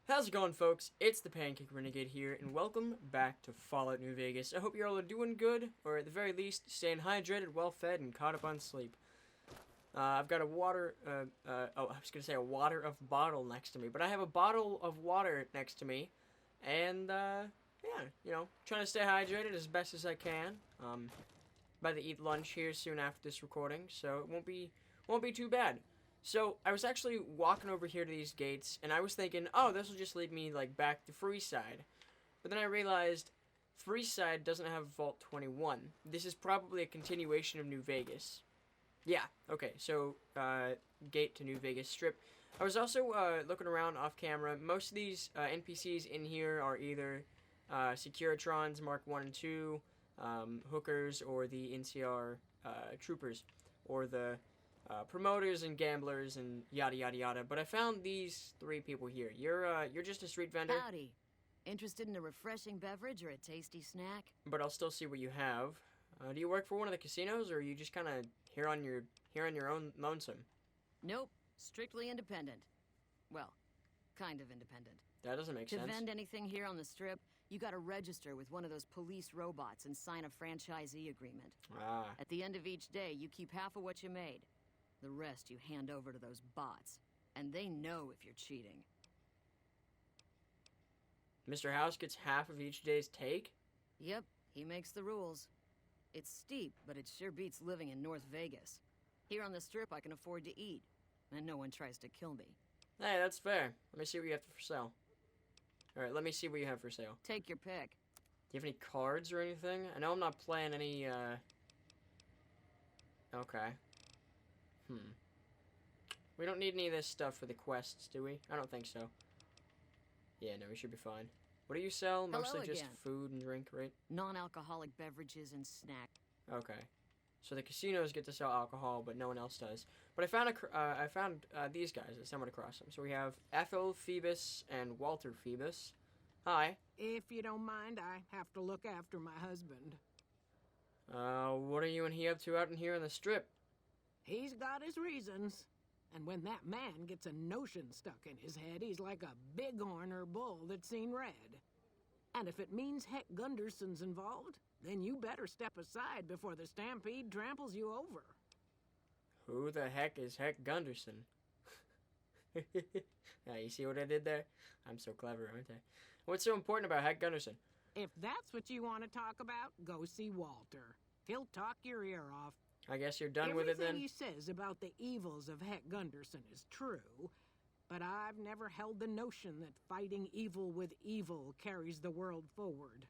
How's it going, folks? It's the Pancake Renegade here, and welcome back to Fallout New Vegas. I hope you all are doing good, or at the very least, staying hydrated, well-fed, and caught up on sleep. I've got a water, I was gonna say a water of bottle next to me, but I have a bottle of water next to me, and, yeah, trying to stay hydrated as best as I can. About to eat lunch here soon after this recording, so it won't be too bad. So, I was actually walking over here to these gates, and I was thinking, oh, this will just lead me, like, back to Freeside. But then I realized Freeside doesn't have Vault 21. This is probably a continuation of New Vegas. Yeah, okay, so, gate to New Vegas Strip. I was also, looking around off camera. Most of these, NPCs in here are either, securitrons Mark 1 and 2, hookers, or the NCR, troopers, or the promoters and gamblers and yada yada yada. But I found these three people here. You're just a street vendor. Howdy. Interested in a refreshing beverage or a tasty snack? But I'll still see what you have. Do you work for one of the casinos, or are you just kind of here on your own lonesome? Nope. Strictly independent. Well, kind of independent. That doesn't make sense. To vend anything here on the Strip, you gotta register with one of those police robots and sign a franchisee agreement. Ah. At the end of each day, you keep half of what you made. The rest you hand over to those bots. And they know if you're cheating. Mr. House gets half of each day's take? Yep, he makes the rules. It's steep, but it sure beats living in North Vegas. Here on the Strip, I can afford to eat, and no one tries to kill me. Hey, that's fair. Let me see what you have for sale. Alright, let me see what you have for sale. Take your pick. Do you have any cards or anything? I know I'm not playing any, Okay. We don't need any of this stuff for the quests, do we? I don't think so. Yeah, no, we should be fine. What do you sell? Mostly just food and drink, right? Non-alcoholic beverages and snacks. Okay. So the casinos get to sell alcohol, but no one else does. But I found these guys. I stumbled across them. So we have Ethel Phoebus and Walter Phoebus. Hi. If you don't mind, I have to look after my husband. What are you and he up to out in here on the Strip? He's got his reasons. And when that man gets a notion stuck in his head, he's like a bighorn or bull that's seen red. And if it means Heck Gunderson's involved, then you better step aside before the stampede tramples you over. Who the heck is Heck Gunderson? Yeah, you see what I did there? I'm so clever, aren't I? What's so important about Heck Gunderson? If that's what you want to talk about, go see Walter. He'll talk your ear off. I guess you're done with it then? Everything he says about the evils of Heck Gunderson is true, but I've never held the notion that fighting evil with evil carries the world forward.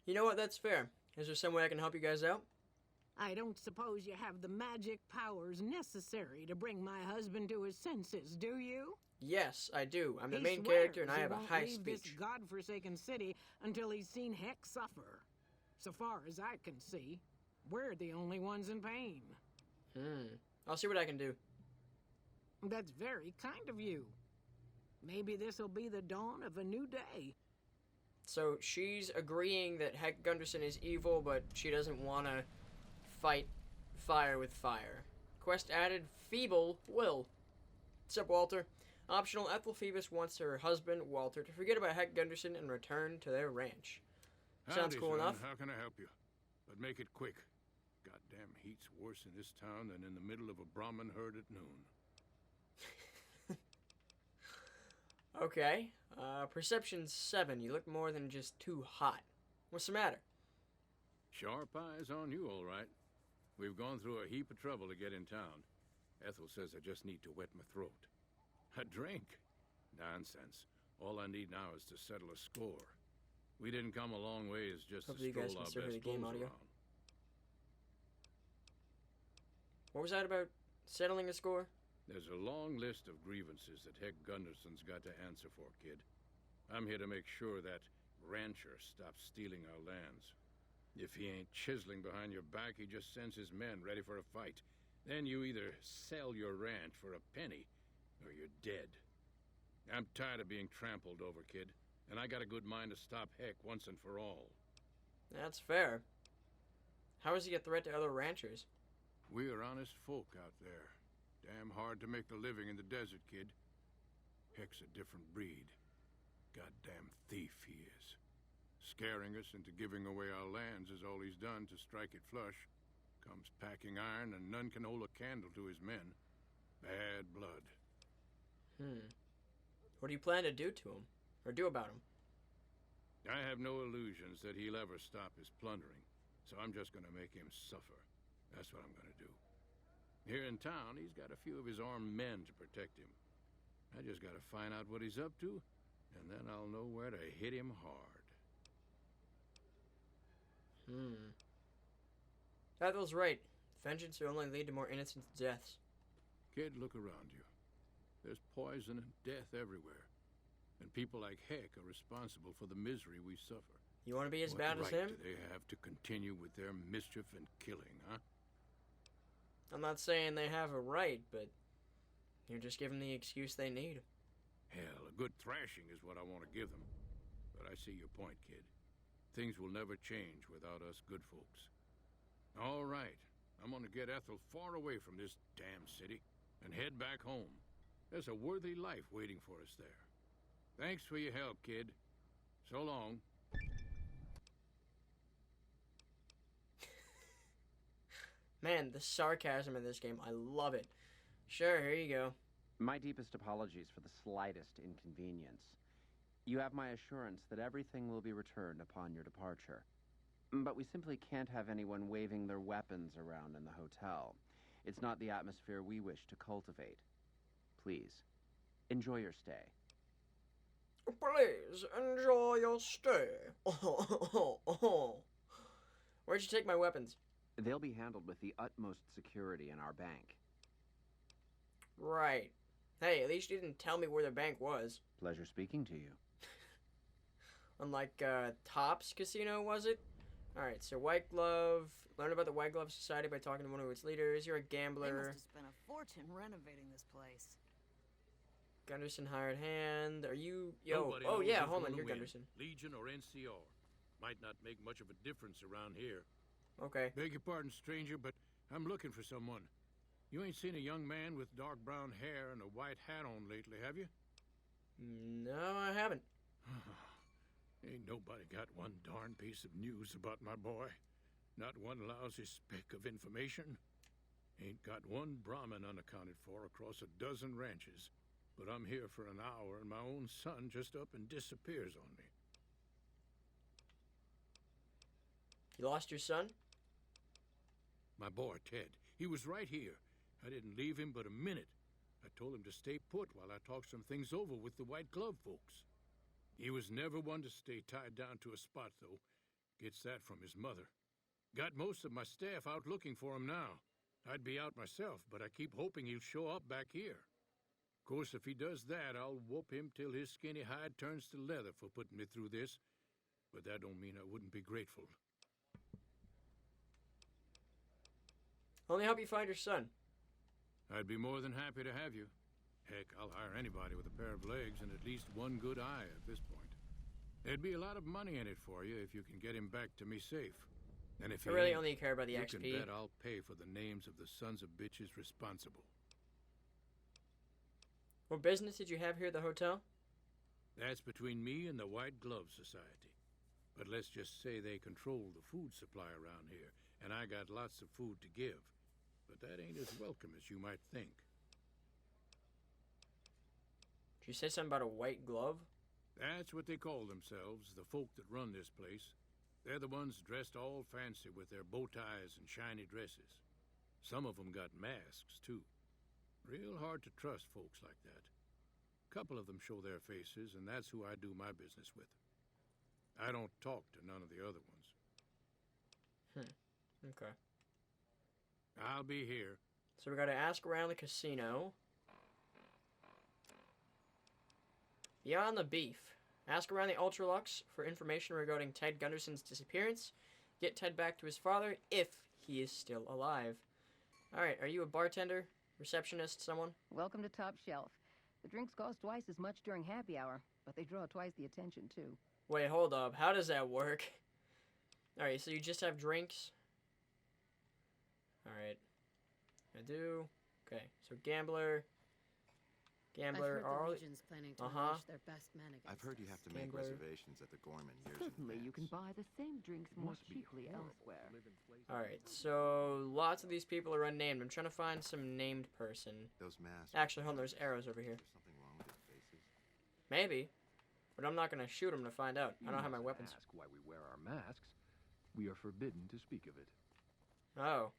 You know what? That's fair. Is there some way I can help you guys out? I don't suppose you have the magic powers necessary to bring my husband to his senses, do you? Yes, I do. I'm the He main character and swears I he have a won't high leave this speech. godforsaken city until he's seen Heck suffer. So far as I can see, we're the only ones in pain. I'll see what I can do. That's very kind of you. Maybe this'll be the dawn of a new day. So she's agreeing that Heck Gunderson is evil, but she doesn't want to fight fire with fire. Quest added, Feeble Will. What's up, Walter? Optional, Ethel Phoebus wants her husband, Walter, to forget about Heck Gunderson and return to their ranch. Sounds Howdy, cool son. enough. How can I help you? But make it quick. Goddamn heat's worse in this town than in the middle of a Brahmin herd at noon. Okay. Perception 7. You look more than just too hot. What's the matter? Sharp eyes on you, all right. We've gone through a heap of trouble to get in town. Ethel says I just need to wet my throat. A drink? Nonsense. All I need now is to settle a score. We didn't come a long ways just Hopefully to you guys stroll can our still hear the best game bulls audio. around. What was that about settling a score? There's a long list of grievances that Heck Gunderson's got to answer for, kid. I'm here to make sure that rancher stops stealing our lands. If he ain't chiseling behind your back, he just sends his men ready for a fight. Then you either sell your ranch for a penny, or you're dead. I'm tired of being trampled over, kid, and I got a good mind to stop Heck once and for all. That's fair. How is he a threat to other ranchers? We're honest folk out there. Damn hard to make a living in the desert, kid. Heck's a different breed. Goddamn thief he is. Scaring us into giving away our lands is all he's done to strike it flush. Comes packing iron, and none can hold a candle to his men. Bad blood. What do you plan to do to him? Or do about him? I have no illusions that he'll ever stop his plundering, so I'm just gonna make him suffer. That's what I'm gonna do. Here in town, he's got a few of his armed men to protect him. I just gotta find out what he's up to, and then I'll know where to hit him hard. Ethel's right. Vengeance will only lead to more innocent deaths. Kid, look around you. There's poison and death everywhere. And people like Heck are responsible for the misery we suffer. You want to be as What bad as right him? do they have to continue with their mischief and killing, huh? I'm not saying they have a right, but you're just giving the excuse they need. Hell, a good thrashing is what I want to give them. But I see your point, kid. Things will never change without us good folks. All right, I'm gonna get Ethel far away from this damn city and head back home. There's a worthy life waiting for us there. Thanks for your help, kid. So long. Man, the sarcasm in this game, I love it. Sure, here you go. My deepest apologies for the slightest inconvenience. You have my assurance that everything will be returned upon your departure. But we simply can't have anyone waving their weapons around in the hotel. It's not the atmosphere we wish to cultivate. Please, enjoy your stay. Please, enjoy your stay. Where'd you take my weapons? They'll be handled with the utmost security in our bank. Right. Hey, at least you didn't tell me where the bank was. Pleasure speaking to you. Unlike, Topps Casino, was it? Alright, so White Glove. Learn about the White Glove Society by talking to one of its leaders. You're a They gambler. must have spent a fortune renovating this place. Gunderson hired hand. Are you... Yo, Nobody oh knows yeah, who's hold on, gonna you're win, Gunderson. Legion or NCR. Might not make much of a difference around here. Okay. Beg your pardon, stranger, but I'm looking for someone. You ain't seen a young man with dark brown hair and a white hat on lately, have you? No, I haven't. Ain't nobody got one darn piece of news about my boy. Not one lousy speck of information. Ain't got one Brahmin unaccounted for across a dozen ranches. But I'm here for an hour and my own son just up and disappears on me. You lost your son? My boy, Ted. He was right here. I didn't leave him but a minute. I told him to stay put while I talked some things over with the White Glove folks. He was never one to stay tied down to a spot, though. Gets that from his mother. Got most of my staff out looking for him now. I'd be out myself, but I keep hoping he'll show up back here. Of course, if he does that, I'll whoop him till his skinny hide turns to leather for putting me through this. But that don't mean I wouldn't be grateful. Only help you find your son. I'd be more than happy to have you. Heck, I'll hire anybody with a pair of legs and at least one good eye at this point. There'd be a lot of money in it for you if you can get him back to me safe. And if I you really ain't, only care about the you XP. can bet I'll pay for the names of the sons of bitches responsible. What business did you have here at the hotel? That's between me and the White Glove Society. But let's just say they control the food supply around here, and I got lots of food to give. But that ain't as welcome as you might think. Did you say something about a white glove? That's what they call themselves, the folk that run this place. They're the ones dressed all fancy with their bow ties and shiny dresses. Some of them got masks, too. Real hard to trust folks like that. A couple of them show their faces, and that's who I do my business with. I don't talk to none of the other ones. Okay. I'll be here. So we gotta ask around the casino. Beyond the beef. Ask around the Ultra-Luxe for information regarding Ted Gunderson's disappearance. Get Ted back to his father if he is still alive. Alright, are you a bartender? Receptionist? Someone? Welcome to Top Shelf. The drinks cost twice as much during happy hour, but they draw twice the attention, too. Wait, hold up. How does that work? Alright, so you just have drinks? Alright. I do. Okay, so gambler. Gambler, I've heard Arlie. the Legion's planning to Uh-huh. unleash their best mannequins. I've heard you have to make Gambler. reservations at the Gorman years Certainly, in you can advance. buy the same drinks more cheaply elsewhere. Alright, so lots of these people are unnamed. I'm trying to find some named person. Those masks. Actually, hold on, there's arrows over here. Is there something wrong with their faces? Maybe. But I'm not gonna shoot them to find out. I don't have my mustn't weapons. Ask why we wear our masks. We are forbidden to speak of it. Oh.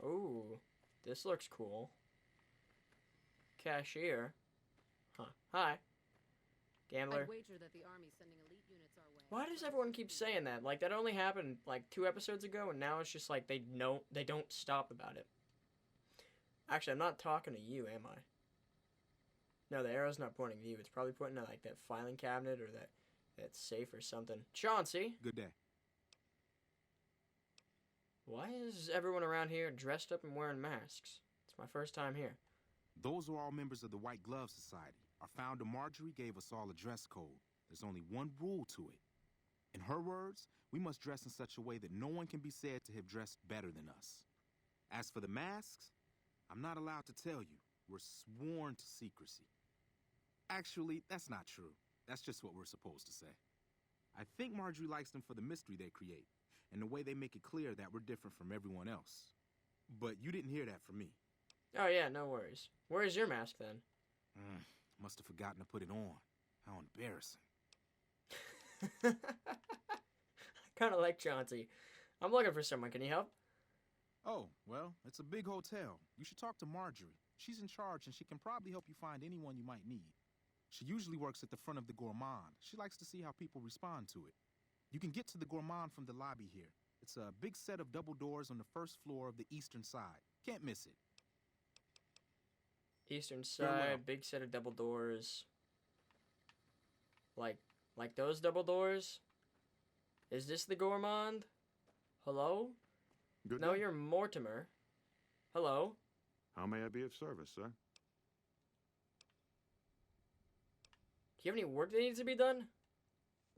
Ooh. This looks cool. Cashier. Huh. Hi. Gambler. I'd wager that the army's sending elite units our way. Why does everyone keep saying that? Like, that only happened, like, 2 episodes ago, and now it's just like they don't stop about it. Actually, I'm not talking to you, am I? No, the arrow's not pointing to you. It's probably pointing to, like, that filing cabinet or that safe or something. Chauncey! Good day. Why is everyone around here dressed up and wearing masks? It's my first time here. Those are all members of the White Glove Society. Our founder, Marjorie, gave us all a dress code. There's only one rule to it. In her words, we must dress in such a way that no one can be said to have dressed better than us. As for the masks, I'm not allowed to tell you. We're sworn to secrecy. Actually, that's not true. That's just what we're supposed to say. I think Marjorie likes them for the mystery they create, and the way they make it clear that we're different from everyone else. But you didn't hear that from me. Oh, yeah, no worries. Where's your mask, then? Must have forgotten to put it on. How embarrassing. I kind of like Chauncey. I'm looking for someone. Can you help? Oh, well, it's a big hotel. You should talk to Marjorie. She's in charge, and she can probably help you find anyone you might need. She usually works at the front of the Gourmand. She likes to see how people respond to it. You can get to the Gourmand from the lobby here. It's a big set of double doors on the first floor of the eastern side. Can't miss it. Eastern Very well. side, big set of double doors. Like those double doors? Is this the Gourmand? Hello? Good No, day. you're Mortimer. Hello? How may I be of service, sir? Do you have any work that needs to be done?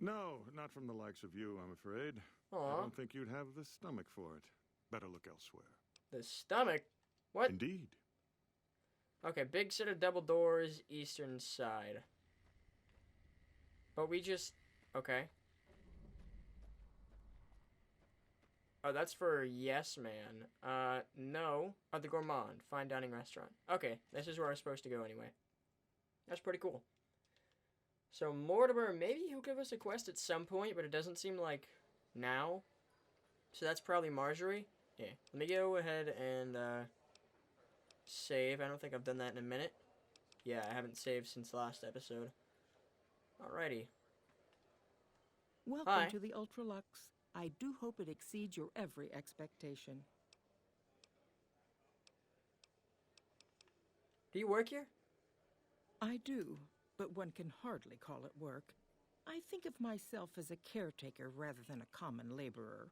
No, not from the likes of you, I'm afraid. I Aw, don't think you'd have the stomach for it. Better look elsewhere. the stomach? What? Indeed. Okay, big set of double doors, eastern side. But we just... Okay. Oh, that's for Yes Man. No. Oh, the Gourmand. Fine dining restaurant. Okay, this is where I'm supposed to go anyway. That's pretty cool. So, Mortimer, maybe he'll give us a quest at some point, but it doesn't seem like now. So that's probably Marjorie. Yeah, let me go ahead and, save. I don't think I've done that in a minute. Yeah, I haven't saved since last episode. Alrighty. Welcome Hi. to the Ultra-Luxe. I do hope it exceeds your every expectation. Do you work here? I do, but one can hardly call it work. I think of myself as a caretaker rather than a common laborer.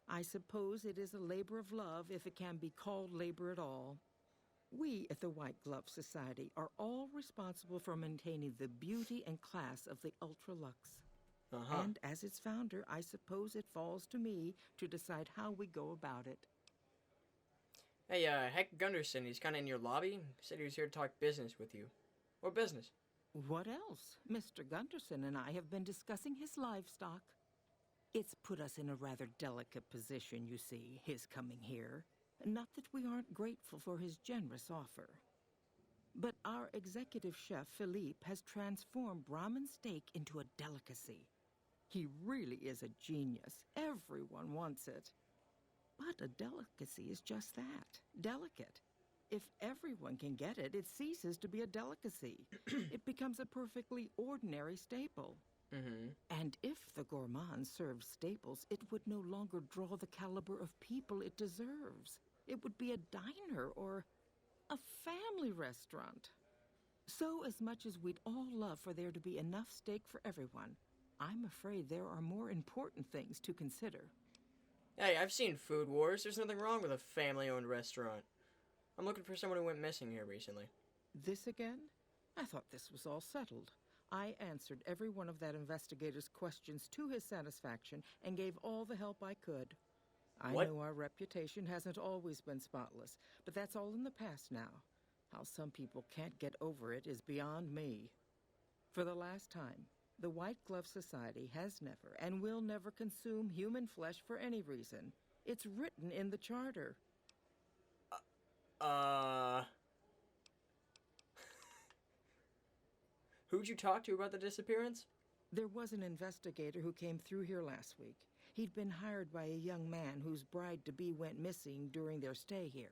I suppose it is a labor of love if it can be called labor at all. We at the White Glove Society are all responsible for maintaining the beauty and class of the Ultra-Luxe. Uh-huh. And as its founder, I suppose it falls to me to decide how we go about it. Hey, Heck Gunderson, he's kind of in your lobby. He said he was here to talk business with you. What business? What else? Mr. Gunderson and I have been discussing his livestock. It's put us in a rather delicate position, you see, his coming here. Not that we aren't grateful for his generous offer. But our executive chef, Philippe, has transformed Brahmin steak into a delicacy. He really is a genius. Everyone wants it. But a delicacy is just that, delicate. If everyone can get it, it ceases to be a delicacy. It becomes a perfectly ordinary staple. Mm-hmm. And if the Gourmand served staples, it would no longer draw the caliber of people it deserves. It would be a diner or a family restaurant. So as much as we'd all love for there to be enough steak for everyone, I'm afraid there are more important things to consider. Hey, I've seen Food Wars. There's nothing wrong with a family-owned restaurant. I'm looking for someone who went missing here recently. This again? I thought this was all settled. I answered every one of that investigator's questions to his satisfaction and gave all the help I could. I What? know our reputation hasn't always been spotless, but that's all in the past now. How some people can't get over it is beyond me. For the last time, the White Glove Society has never and will never consume human flesh for any reason. It's written in the charter. Who'd you talk to about the disappearance? There was an investigator who came through here last week. He'd been hired by a young man whose bride-to-be went missing during their stay here.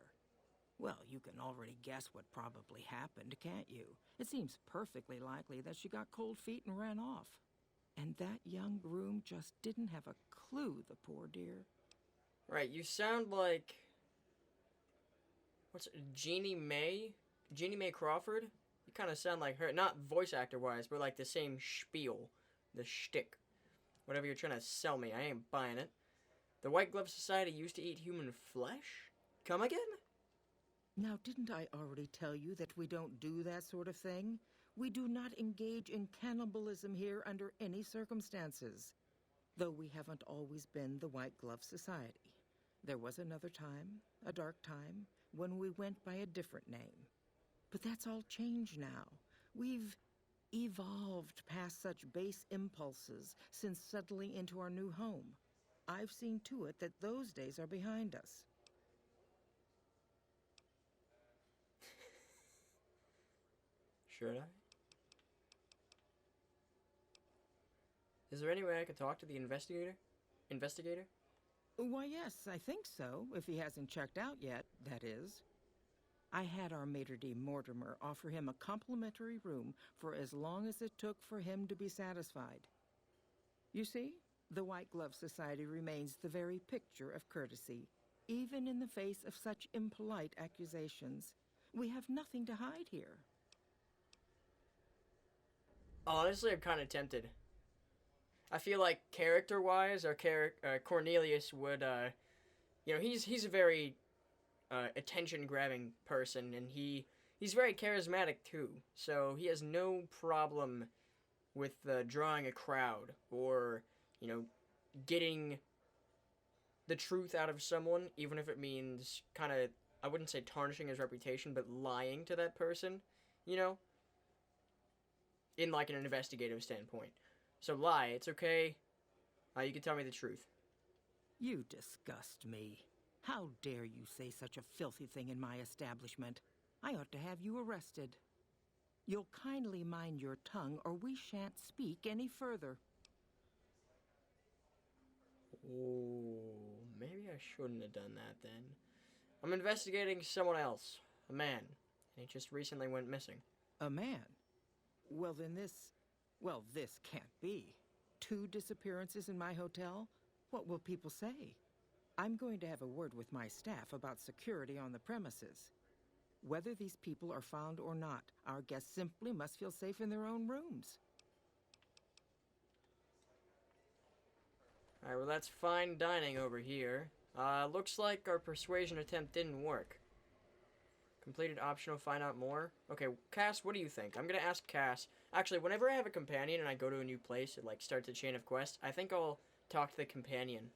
Well, you can already guess what probably happened, can't you? It seems perfectly likely that she got cold feet and ran off. And that young groom just didn't have a clue, the poor dear. Right, you sound like... What's Jeannie Mae? Jeannie Mae Crawford? You kind of sound like her. Not voice actor-wise, but like the same spiel. The shtick. Whatever you're trying to sell me, I ain't buying it. The White Glove Society used to eat human flesh? Come again? Now, didn't I already tell you that we don't do that sort of thing? We do not engage in cannibalism here under any circumstances. Though we haven't always been the White Glove Society. There was another time, a dark time, when we went by a different name. But that's all changed now. We've evolved past such base impulses since settling into our new home. I've seen to it that those days are behind us. Should I? Is there any way I could talk to the investigator? Why, yes, I think so, if he hasn't checked out yet, that is. I had our maitre d' Mortimer offer him a complimentary room for as long as it took for him to be satisfied. You see, the White Glove Society remains the very picture of courtesy, even in the face of such impolite accusations. We have nothing to hide here. Honestly, I'm kind of tempted. I feel like character-wise, our Cornelius would, you know, he's a very attention-grabbing person, and he's very charismatic too. So he has no problem with drawing a crowd or, you know, getting the truth out of someone, even if it means kind of, I wouldn't say tarnishing his reputation, but lying to that person, you know, in like an investigative standpoint. So lie, it's okay. You can tell me the truth. You disgust me. How dare you say such a filthy thing in my establishment? I ought to have you arrested. You'll kindly mind your tongue, or we shan't speak any further. Oh, maybe I shouldn't have done that then. I'm investigating someone else. A man. And he just recently went missing. A man? Well, then this can't be. 2 disappearances in my hotel? What will people say? I'm going to have a word with my staff about security on the premises. Whether these people are found or not, our guests simply must feel safe in their own rooms. Alright, well that's fine dining over here. Looks like our persuasion attempt didn't work. Completed optional, find out more. Okay, Cass, what do you think? I'm gonna ask Cass. Actually, whenever I have a companion and I go to a new place, it like starts a chain of quests, I think I'll talk to the companion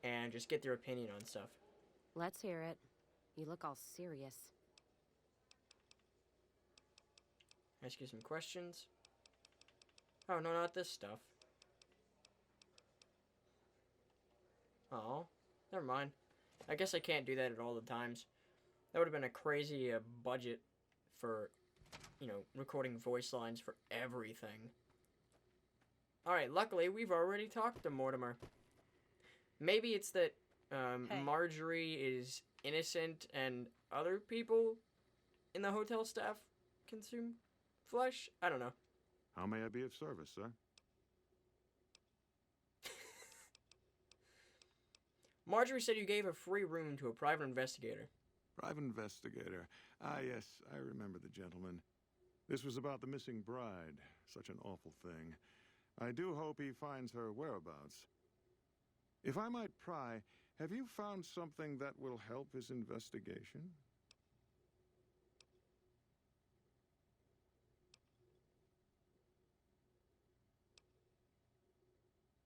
and just get their opinion on stuff. Let's hear it. You look all serious. Ask you some questions. Oh, no, not this stuff. Oh, never mind. I guess I can't do that at all the times. That would have been a crazy budget for, you know, recording voice lines for everything. Alright, luckily, we've already talked to Mortimer. Maybe it's that Marjorie is innocent and other people in the hotel staff consume flesh? I don't know. How may I be of service, sir? Marjorie said you gave a free room to a private investigator. Private investigator. Ah, yes, I remember the gentleman. This was about the missing bride. Such an awful thing. I do hope he finds her whereabouts. If I might pry, have you found something that will help his investigation?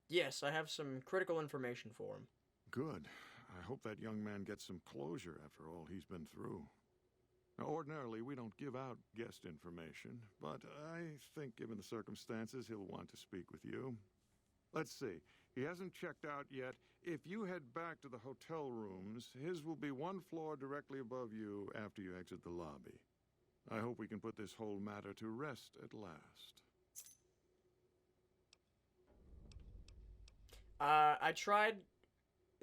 Yes, I have some critical information for him. Good. I hope that young man gets some closure after all he's been through. Now, ordinarily, we don't give out guest information, but I think given the circumstances, he'll want to speak with you. Let's see. He hasn't checked out yet. If you head back to the hotel rooms, his will be one floor directly above you after you exit the lobby. I hope we can put this whole matter to rest at last. I tried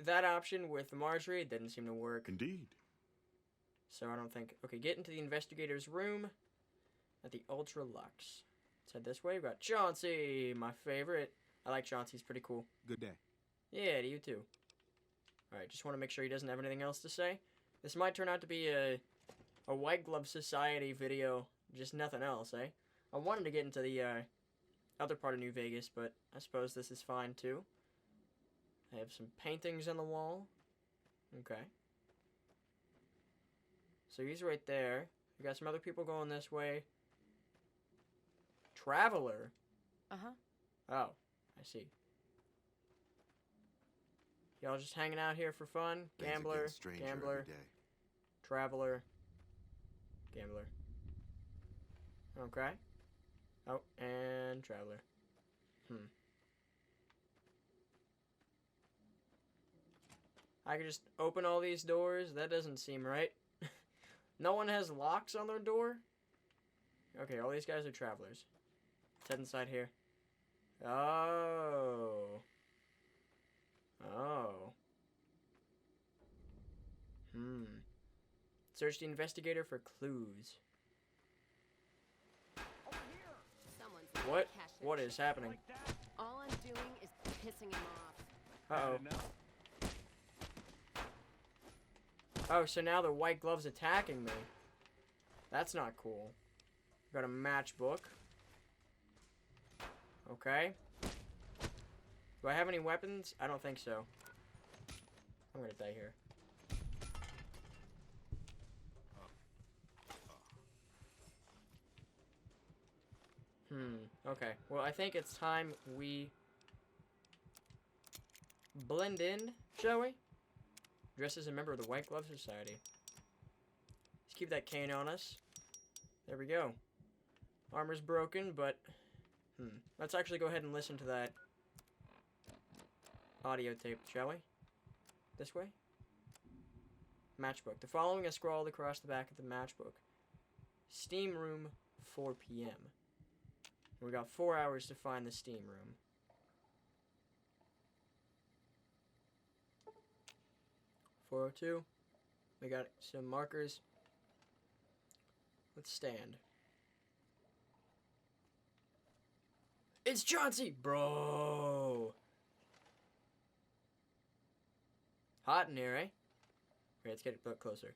that option with Marjorie. It didn't seem to work. Indeed. So I don't think... Okay, get into the investigator's room at the Ultra-Luxe. Let's head this way. We've got Chauncey, my favorite. I like Chauncey. He's pretty cool. Good day. Yeah, to you too. Alright, just want to make sure he doesn't have anything else to say. This might turn out to be a White Glove Society video. Just nothing else, eh? I wanted to get into the other part of New Vegas, but I suppose this is fine too. I have some paintings on the wall. Okay. So he's right there. We got some other people going this way. Traveler? Uh-huh. Oh, I see. Y'all just hanging out here for fun? Things are Gambler, getting stranger gambler, every day. traveler, gambler. Okay. Oh, and traveler. I could just open all these doors? That doesn't seem right. No one has locks on their door? Okay, all these guys are travelers. Let's head inside here. Oh. Oh. Search the investigator for clues. What? What is happening? All I'm doing is pissing him off. Uh-oh. Oh, so now the White Glove's attacking me. That's not cool. Got a matchbook. Okay. Do I have any weapons? I don't think so. I'm gonna die here. Okay. Well, I think it's time we blend in, shall we? Dressed as a member of the White Glove Society. Let's keep that cane on us. There we go. Armor's broken, but... Let's actually go ahead and listen to that audio tape, shall we? This way? Matchbook. The following is scrawled across the back of the matchbook. Steam room, 4 p.m. We got 4 hours to find the steam room. .402. We got some markers. Let's stand. It's Chauncey! Bro! Hot in here, eh? Okay, let's get a bit closer.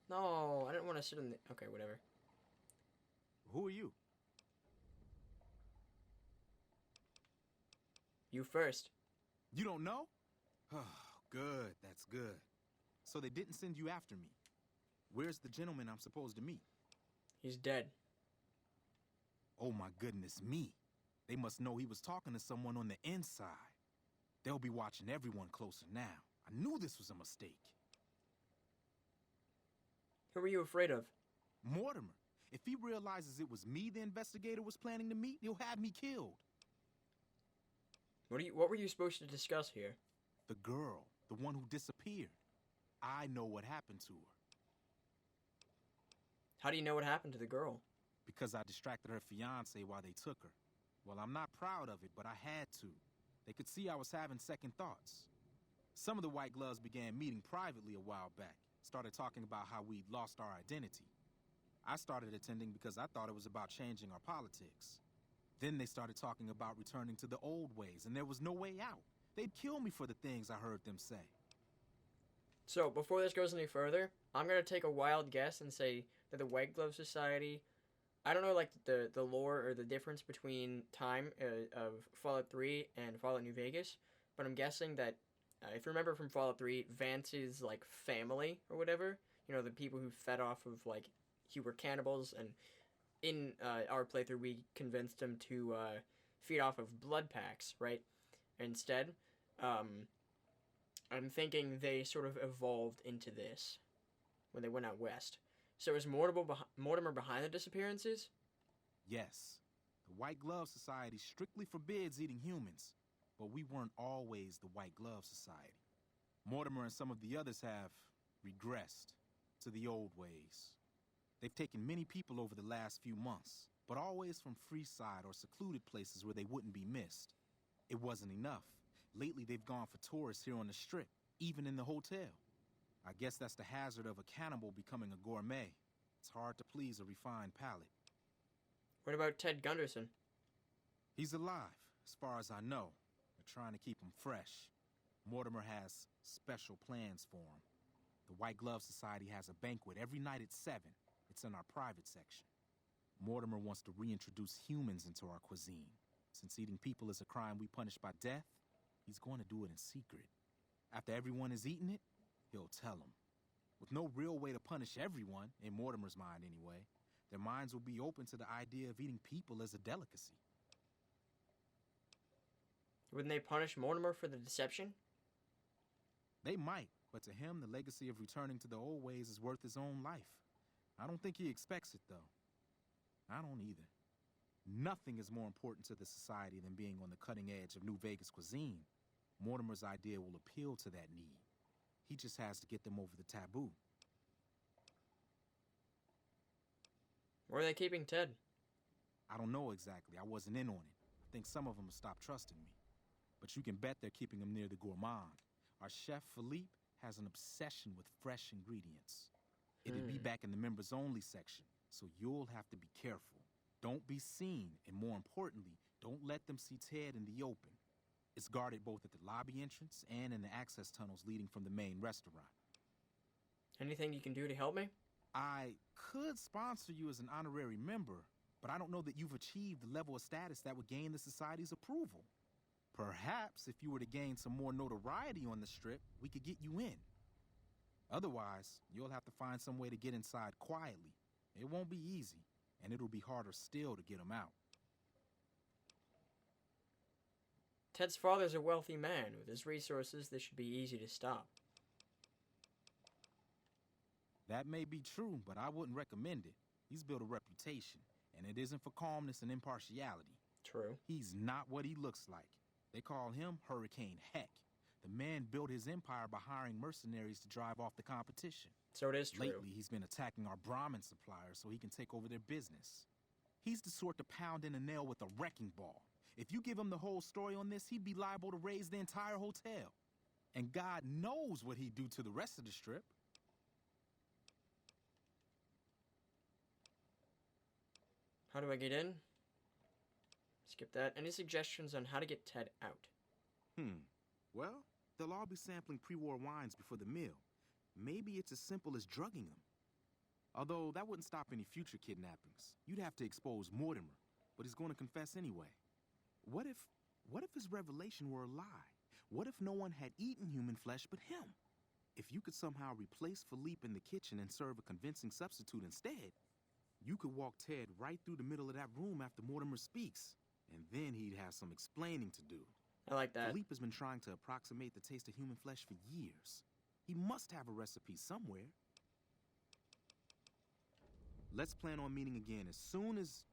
No, I didn't want to sit in the... Okay, whatever. Who are you? You first. You don't know? Oh, good. That's good. So they didn't send you after me. Where's the gentleman I'm supposed to meet? He's dead. Oh my goodness me. They must know he was talking to someone on the inside. They'll be watching everyone closer now. I knew this was a mistake. Who were you afraid of? Mortimer. If he realizes it was me the investigator was planning to meet, he'll have me killed. What were you supposed to discuss here? The girl, the one who disappeared. I know what happened to her. How do you know what happened to the girl? Because I distracted her fiancé while they took her. Well, I'm not proud of it, but I had to. They could see I was having second thoughts. Some of the White Gloves began meeting privately a while back. Started talking about how we'd lost our identity. I started attending because I thought it was about changing our politics. Then they started talking about returning to the old ways, and there was no way out. They'd kill me for the things I heard them say. So, before this goes any further, I'm going to take a wild guess and say that the White Glove Society... I don't know, like, the lore or the difference between time of Fallout 3 and Fallout New Vegas, but I'm guessing that, if you remember from Fallout 3, Vance's, like, family or whatever, you know, the people who fed off of, like, who were cannibals, and in our playthrough we convinced them to feed off of blood packs, right? Instead, I'm thinking they sort of evolved into this. when they went out west. So is Mortimer behind the disappearances? Yes. The White Glove Society strictly forbids eating humans, but we weren't always the White Glove Society. Mortimer and some of the others have regressed to the old ways. They've taken many people over the last few months, but always from Freeside or secluded places where they wouldn't be missed. It wasn't enough. Lately, they've gone for tourists here on the Strip, even in the hotel. I guess that's the hazard of a cannibal becoming a gourmet. It's hard to please a refined palate. What about Ted Gunderson? He's alive, as far as I know. They're trying to keep him fresh. Mortimer has special plans for him. The White Glove Society has a banquet every night at 7. It's in our private section. Mortimer wants to reintroduce humans into our cuisine. Since eating people is a crime we punish by death, he's going to do it in secret. After everyone has eaten it, he'll tell them. With no real way to punish everyone, in Mortimer's mind anyway, their minds will be open to the idea of eating people as a delicacy. Wouldn't they punish Mortimer for the deception? They might, but to him, the legacy of returning to the old ways is worth his own life. I don't think he expects it, though. I don't either. Nothing is more important to the society than being on the cutting edge of New Vegas cuisine. Mortimer's idea will appeal to that need. He just has to get them over the taboo. Where are they keeping Ted? I don't know exactly. I wasn't in on it. I think some of them have stopped trusting me. But you can bet they're keeping him near the gourmand. Our chef, Philippe, has an obsession with fresh ingredients. It'll be back in the members-only section, so you'll have to be careful. Don't be seen, and more importantly, don't let them see Ted in the open. It's guarded both at the lobby entrance and in the access tunnels leading from the main restaurant. Anything you can do to help me? I could sponsor you as an honorary member, but I don't know that you've achieved the level of status that would gain the society's approval. Perhaps if you were to gain some more notoriety on the Strip, we could get you in. Otherwise, you'll have to find some way to get inside quietly. It won't be easy, and it'll be harder still to get him out. Ted's father's a wealthy man. With his resources, this should be easy to stop. That may be true, but I wouldn't recommend it. He's built a reputation, and it isn't for calmness and impartiality. True. He's not what he looks like. They call him Hurricane Heck. The man built his empire by hiring mercenaries to drive off the competition. So it is true. Lately, he's been attacking our Brahmin suppliers so he can take over their business. He's the sort to pound in a nail with a wrecking ball. If you give him the whole story on this, he'd be liable to raise the entire hotel. And God knows what he'd do to the rest of the Strip. How do I get in? Skip that. Any suggestions on how to get Ted out? Well, they'll all be sampling pre-war wines before the meal. Maybe it's as simple as drugging them. Although that wouldn't stop any future kidnappings. You'd have to expose Mortimer, but he's going to confess anyway. What if his revelation were a lie? What if no one had eaten human flesh but him? If you could somehow replace Philippe in the kitchen and serve a convincing substitute instead, you could walk Ted right through the middle of that room after Mortimer speaks, and then he'd have some explaining to do. I like that. Philippe has been trying to approximate the taste of human flesh for years. He must have a recipe somewhere. Let's plan on meeting again as soon as...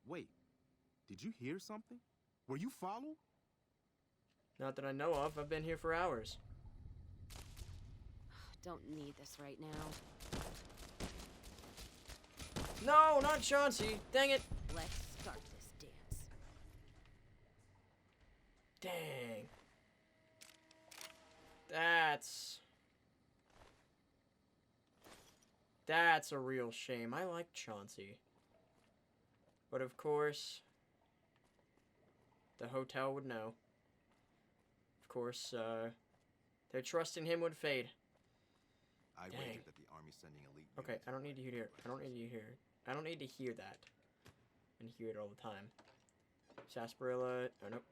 Wait, did you hear something? Were you followed? Not that I know of. I've been here for hours. Don't need this right now. No, not Chauncey. Dang it. Let's start this dance. Dang. That's a real shame. I like Chauncey. But of course, the hotel would know. Of course, their trust in him would fade. I Dang. wagered that the army's sending elite. Okay, units I don't need to hear. I don't need to hear. I don't need to hear that. And hear it all the time. Sarsaparilla. Oh nope.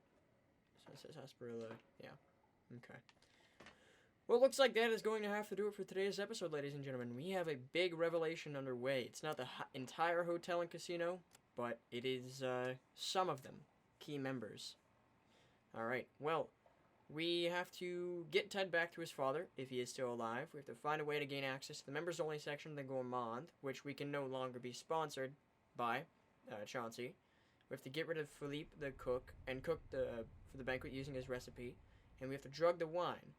Sarsaparilla. Yeah. Okay. Well, it looks like that is going to have to do it for today's episode, ladies and gentlemen. We have a big revelation underway. It's not the entire hotel and casino, but it is some of them. Key members. Alright, well, we have to get Ted back to his father, if he is still alive. We have to find a way to gain access to the members-only section of the Gourmand, which we can no longer be sponsored by Chauncey. We have to get rid of Philippe, the cook, and cook for the banquet using his recipe. And we have to drug the wine.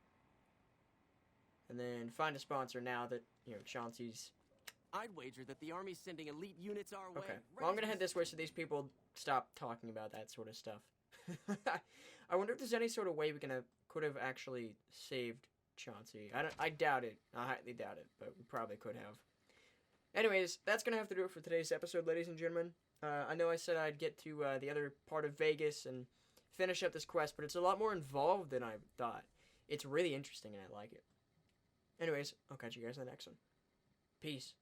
And then find a sponsor now that, Chauncey's... I'd wager that the Army's sending elite units our way. Okay. Well, I'm gonna head this way so these people stop talking about that sort of stuff. I wonder if there's any sort of way we could have actually saved Chauncey. I doubt it. I highly doubt it, but we probably could have. Anyways, that's gonna have to do it for today's episode, ladies and gentlemen. I know I said I'd get to the other part of Vegas and finish up this quest, but it's a lot more involved than I thought. It's really interesting and I like it. Anyways, I'll catch you guys in the next one. Peace.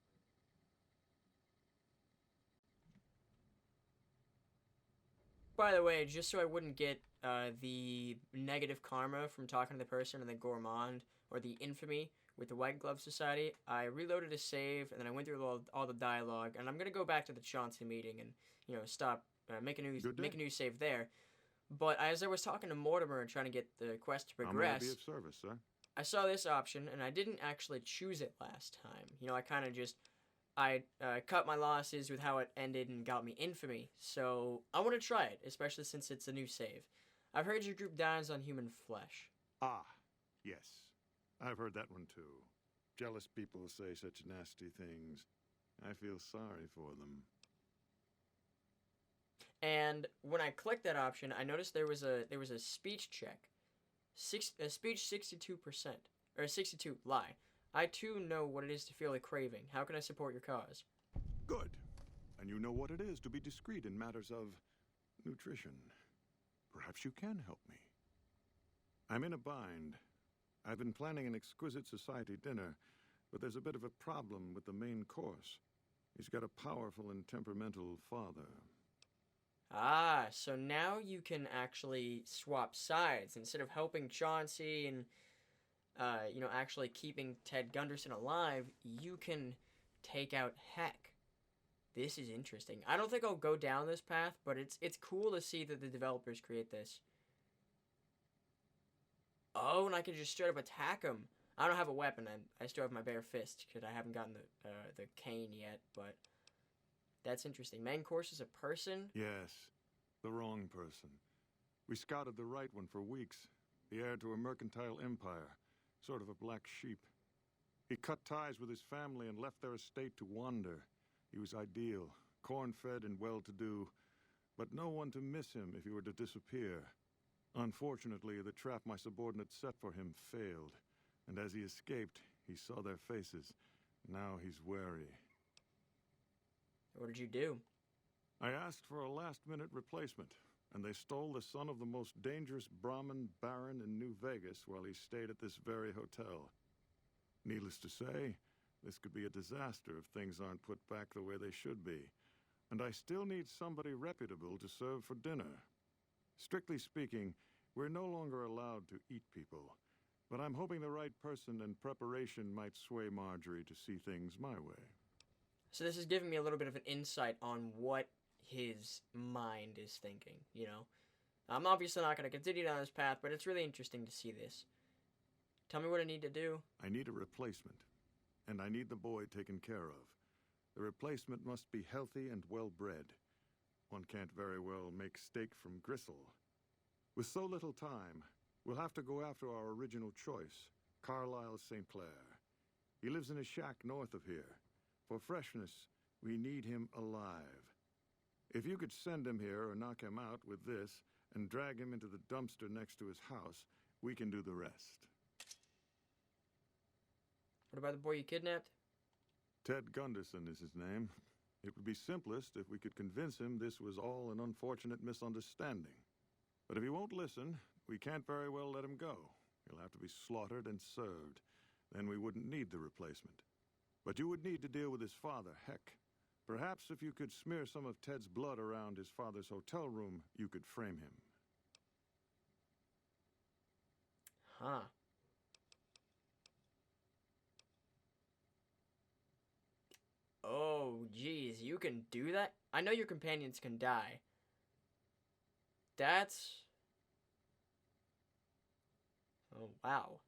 By the way, just so I wouldn't get the negative karma from talking to the person in the Gourmand, or the infamy with the White Glove Society, I reloaded a save, and then I went through all the dialogue, and I'm going to go back to the Chauncey meeting and, stop, make a new save there. But as I was talking to Mortimer and trying to get the quest to progress, I'm be of service, sir. I saw this option, and I didn't actually choose it last time. I kind of just... I cut my losses with how it ended and got me infamy, so I want to try it, especially since it's a new save. I've heard your group dies on human flesh. Ah, yes. I've heard that one too. Jealous people say such nasty things. I feel sorry for them. And when I clicked that option, I noticed there was a speech check. Speech 62%. Or 62, lie. I too know what it is to feel a craving. How can I support your cause? Good. And you know what it is to be discreet in matters of nutrition. Perhaps you can help me. I'm in a bind. I've been planning an exquisite society dinner, but there's a bit of a problem with the main course. He's got a powerful and temperamental father. Ah, so now you can actually swap sides. Instead of helping Chauncey and actually keeping Ted Gunderson alive, you can take out Heck. This is interesting. I don't think I'll go down this path, but it's cool to see that the developers create this. Oh, and I can just straight up attack him. I don't have a weapon. I still have my bare fist because I haven't gotten the cane yet, but that's interesting. Main course is a person? Yes, the wrong person. We scouted the right one for weeks. The heir to a mercantile empire. Sort of a black sheep. He cut ties with his family and left their estate to wander. He was ideal, corn-fed and well-to-do, but no one to miss him if he were to disappear. Unfortunately, the trap my subordinates set for him failed, and as he escaped, he saw their faces. Now he's wary. What did you do? I asked for a last-minute replacement, and they stole the son of the most dangerous Brahmin baron in New Vegas while he stayed at this very hotel. Needless to say, this could be a disaster if things aren't put back the way they should be. And I still need somebody reputable to serve for dinner. Strictly speaking, we're no longer allowed to eat people, but I'm hoping the right person and preparation might sway Marjorie to see things my way. So this is giving me a little bit of an insight on what his mind is thinking, I'm obviously not going to continue down this path, but it's really interesting to see this. Tell me what I need to do. I need a replacement, and I need the boy taken care of. The replacement must be healthy and well-bred. One can't very well make steak from gristle. With so little time, we'll have to go after our original choice, Carlisle St. Clair. He lives in a shack north of here. For freshness, we need him alive. If you could send him here or knock him out with this and drag him into the dumpster next to his house, we can do the rest. What about the boy you kidnapped? Ted Gunderson is his name. It would be simplest if we could convince him this was all an unfortunate misunderstanding. But if he won't listen, we can't very well let him go. He'll have to be slaughtered and served. Then we wouldn't need the replacement. But you would need to deal with his father, Heck. Perhaps if you could smear some of Ted's blood around his father's hotel room, you could frame him. Huh. Oh, geez, you can do that? I know your companions can die. That's Oh, wow.